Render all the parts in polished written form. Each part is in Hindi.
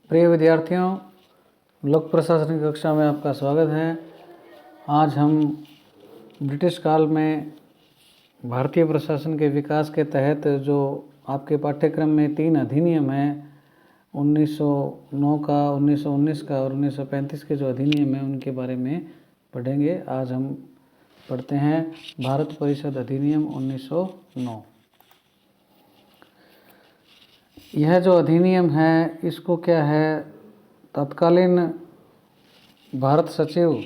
प्रिय विद्यार्थियों, लोक प्रशासन की कक्षा में आपका स्वागत है। आज हम ब्रिटिश काल में भारतीय प्रशासन के विकास के तहत जो आपके पाठ्यक्रम में 3 अधिनियम हैं, 1909 का, 1919 का और 1935 के जो अधिनियम हैं उनके बारे में पढ़ेंगे। आज हम पढ़ते हैं भारत परिषद अधिनियम 1909। यह जो अधिनियम है इसको क्या है, तत्कालीन भारत सचिव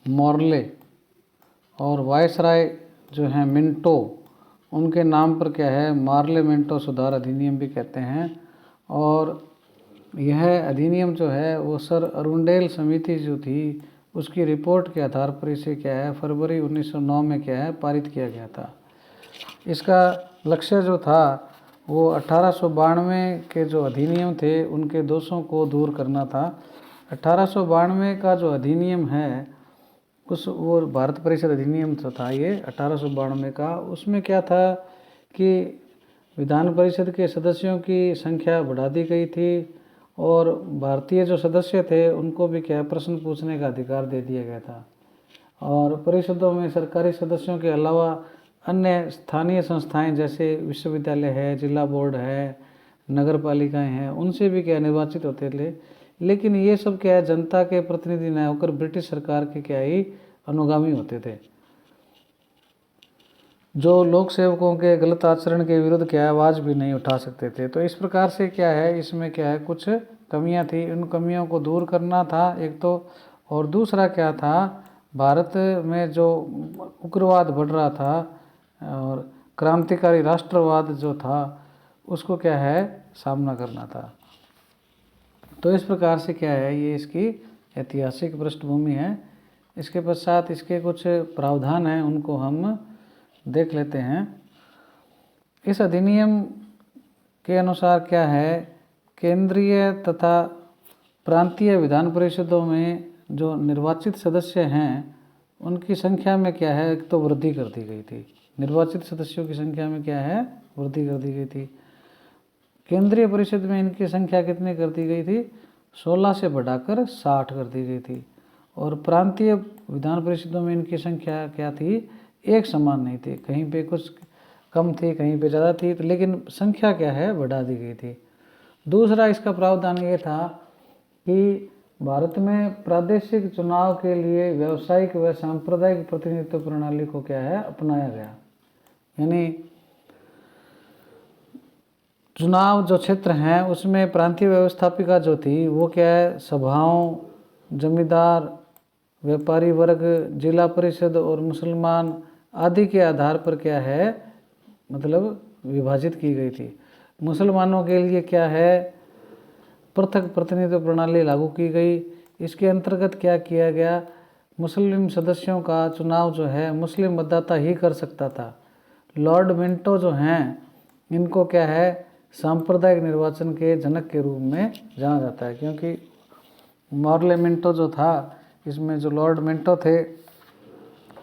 मॉर्ले और वायसराय जो हैं मिंटो, उनके नाम पर क्या है मार्ले मिंटो सुधार अधिनियम भी कहते हैं। और यह अधिनियम जो है वो सर अरुंडेल समिति जो थी उसकी रिपोर्ट के आधार पर इसे क्या है फरवरी 1909 में क्या है पारित किया गया था। इसका लक्ष्य जो था वो 1892 के जो अधिनियम थे उनके दोषों को दूर करना था। 1892 का जो अधिनियम है वो भारत परिषद अधिनियम जो था ये 1892 का, उसमें क्या था कि विधान परिषद के सदस्यों की संख्या बढ़ा दी गई थी और भारतीय जो सदस्य थे उनको भी क्या प्रश्न पूछने का अधिकार दे दिया गया था। और परिषदों में सरकारी सदस्यों के अलावा अन्य स्थानीय संस्थाएं जैसे विश्वविद्यालय है, जिला बोर्ड है, नगर पालिकाएँ हैं, उनसे भी क्या निर्वाचित होते थे। लेकिन ये सब क्या है जनता के प्रतिनिधि न होकर ब्रिटिश सरकार के क्या ही अनुगामी होते थे, जो लोक सेवकों के गलत आचरण के विरुद्ध क्या आवाज़ भी नहीं उठा सकते थे। तो इस प्रकार से क्या है इसमें क्या है कुछ कमियां थी, उन कमियों को दूर करना था एक तो। और दूसरा क्या था, भारत में जो उग्रवाद बढ़ रहा था और क्रांतिकारी राष्ट्रवाद जो था उसको क्या है सामना करना था। तो इस प्रकार से क्या है ये इसकी ऐतिहासिक पृष्ठभूमि है। इसके पश्चात इसके कुछ प्रावधान हैं उनको हम देख लेते हैं। इस अधिनियम के अनुसार क्या है, केंद्रीय तथा प्रांतीय विधान परिषदों में जो निर्वाचित सदस्य हैं उनकी संख्या में क्या है एक तो वृद्धि कर दी गई थी। निर्वाचित सदस्यों की संख्या में क्या है वृद्धि कर दी गई थी। केंद्रीय परिषद में इनकी संख्या कितनी कर दी गई थी, 16 से बढ़ाकर 60 कर दी गई थी। और प्रांतीय विधान परिषदों में इनकी संख्या क्या थी, एक समान नहीं थी, कहीं पे कुछ कम थी कहीं पे ज़्यादा थी, तो लेकिन संख्या क्या है बढ़ा दी गई थी। दूसरा इसका प्रावधान ये था कि भारत में प्रादेशिक चुनाव के लिए व्यावसायिक व सांप्रदायिक प्रतिनिधित्व प्रणाली को क्या है अपनाया गया। यानी चुनाव जो क्षेत्र हैं उसमें प्रांतीय व्यवस्थापिका जो थी वो क्या है सभाओं, जमींदार, व्यापारी वर्ग, जिला परिषद और मुसलमान आदि के आधार पर क्या है मतलब विभाजित की गई थी। मुसलमानों के लिए क्या है पृथक प्रतिनिधित्व प्रणाली लागू की गई। इसके अंतर्गत क्या किया गया, मुस्लिम सदस्यों का चुनाव जो है मुस्लिम मतदाता ही कर सकता था। लॉर्ड मिंटो जो हैं इनको क्या है सांप्रदायिक निर्वाचन के जनक के रूप में जाना जाता है, क्योंकि मॉर्ले मिंटो जो था इसमें जो लॉर्ड मिंटो थे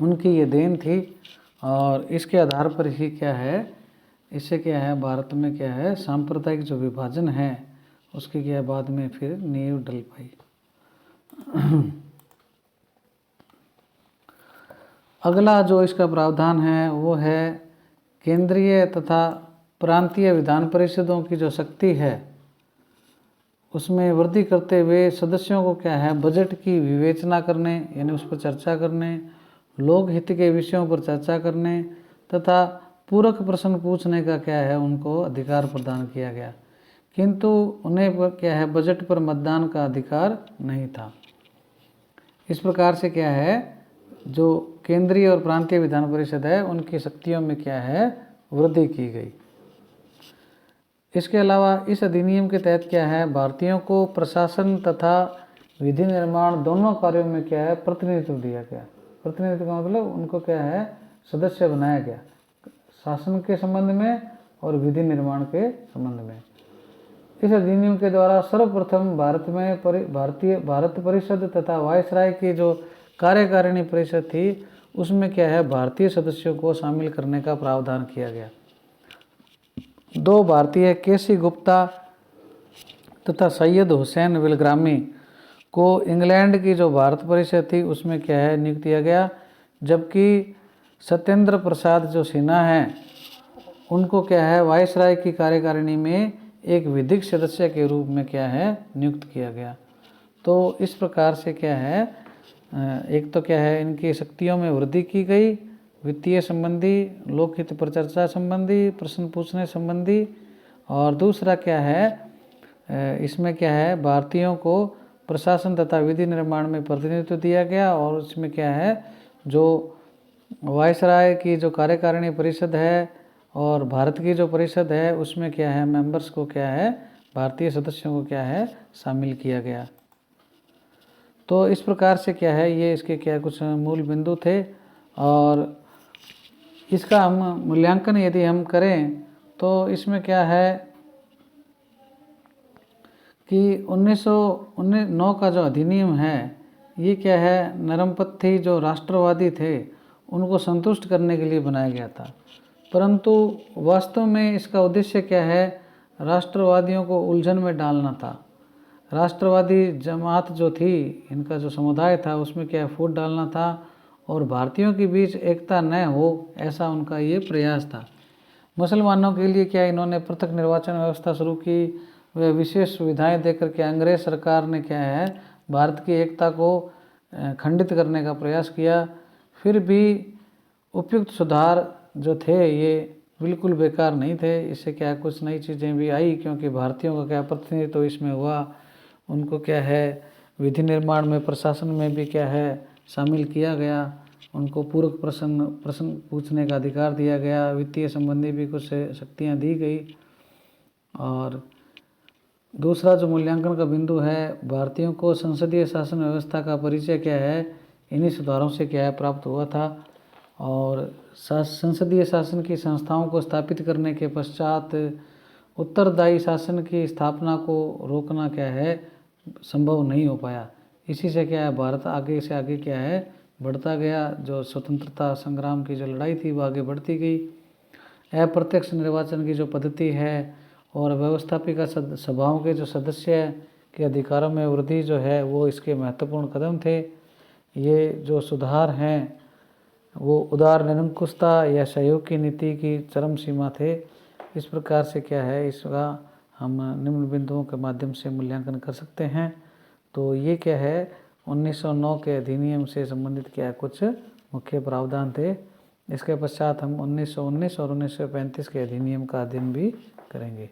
उनकी ये देन थी। और इसके आधार पर ही क्या है इससे क्या है भारत में क्या है सांप्रदायिक जो विभाजन है उसकी क्या बाद में फिर नींव डल पाई। अगला जो इसका प्रावधान है वो है केंद्रीय तथा प्रांतीय विधान परिषदों की जो शक्ति है उसमें वृद्धि करते हुए सदस्यों को क्या है बजट की विवेचना करने यानी उस पर चर्चा करने, लोक हित के विषयों पर चर्चा करने तथा पूरक प्रश्न पूछने का क्या है उनको अधिकार प्रदान किया गया। किंतु उन्हें पर क्या है बजट पर मतदान का अधिकार नहीं था। इस प्रकार से क्या है जो केंद्रीय और प्रांतीय विधान परिषद है उनकी शक्तियों में क्या है वृद्धि की गई। इसके अलावा इस अधिनियम के तहत क्या है भारतीयों को प्रशासन तथा विधि निर्माण दोनों कार्यों में क्या है प्रतिनिधित्व दिया गया। प्रतिनिधित्व का मतलब उनको क्या है सदस्य बनाया गया, शासन के संबंध में और विधि निर्माण के संबंध में। इस अधिनियम के द्वारा सर्वप्रथम भारत में भारत परिषद तथा वायसराय की जो कार्यकारिणी परिषद थी उसमें क्या है भारतीय सदस्यों को शामिल करने का प्रावधान किया गया। 2 भारतीय केसी गुप्ता तथा सैयद हुसैन विलग्रामी को इंग्लैंड की जो भारत परिषद थी उसमें क्या है नियुक्त किया गया, जबकि सत्येंद्र प्रसाद जो सिन्हा हैं उनको क्या है वायसराय की कार्यकारिणी में एक विधिक सदस्य के रूप में क्या है नियुक्त किया गया। तो इस प्रकार से क्या है एक तो क्या है इनकी शक्तियों में वृद्धि की गई, वित्तीय संबंधी, लोकहित परिचर्चा संबंधी, प्रश्न पूछने संबंधी, और दूसरा क्या है इसमें क्या है भारतीयों को प्रशासन तथा विधि निर्माण में प्रतिनिधित्व दिया गया, और इसमें क्या है जो वायसराय की जो कार्यकारिणी परिषद है और भारत की जो परिषद है उसमें क्या है मेंबर्स को क्या है भारतीय सदस्यों को क्या है शामिल किया गया। तो इस प्रकार से क्या है ये इसके क्या कुछ मूल बिंदु थे, और इसका हम मूल्यांकन यदि हम करें तो इसमें क्या है कि 1909 का जो अधिनियम है ये क्या है नरमपंथी जो राष्ट्रवादी थे उनको संतुष्ट करने के लिए बनाया गया था, परंतु वास्तव में इसका उद्देश्य क्या है राष्ट्रवादियों को उलझन में डालना था। राष्ट्रवादी जमात जो थी इनका जो समुदाय था उसमें क्या फूट डालना था और भारतीयों के बीच एकता न हो ऐसा उनका ये प्रयास था। मुसलमानों के लिए क्या इन्होंने पृथक निर्वाचन व्यवस्था शुरू की, वे विशेष सुविधाएं देकर के अंग्रेज सरकार ने क्या है भारत की एकता को खंडित करने का प्रयास किया। फिर भी उपयुक्त सुधार जो थे ये बिल्कुल बेकार नहीं थे, इससे क्या कुछ नई चीज़ें भी आई, क्योंकि भारतीयों का क्या प्रतिनिधित्व तो इसमें हुआ, उनको क्या है विधि निर्माण में प्रशासन में भी क्या है शामिल किया गया, उनको पूरक प्रश्न पूछने का अधिकार दिया गया, वित्तीय संबंधी भी कुछ शक्तियां दी गई। और दूसरा जो मूल्यांकन का बिंदु है भारतीयों को संसदीय शासन व्यवस्था का परिचय क्या है इन्हीं सुधारों से क्या है प्राप्त हुआ था, और संसदीय शासन की संस्थाओं को स्थापित करने के पश्चात उत्तरदायी शासन की स्थापना को रोकना क्या है संभव नहीं हो पाया। इसी से क्या है भारत आगे से आगे क्या है बढ़ता गया, जो स्वतंत्रता संग्राम की जो लड़ाई थी वो आगे बढ़ती गई। अप्रत्यक्ष निर्वाचन की जो पद्धति है और व्यवस्थापिका सभाओं के जो सदस्य के अधिकारों में वृद्धि जो है वो इसके महत्वपूर्ण कदम थे। ये जो सुधार हैं वो उदार निरंकुशता या सहयोग की नीति की चरम सीमा थे। इस प्रकार से क्या है इसका हम निम्न बिंदुओं के माध्यम से मूल्यांकन कर सकते हैं। तो ये क्या है 1909 के अधिनियम से संबंधित क्या कुछ मुख्य प्रावधान थे। इसके पश्चात हम 1919 और 1935 के अधिनियम का अध्ययन भी करेंगे।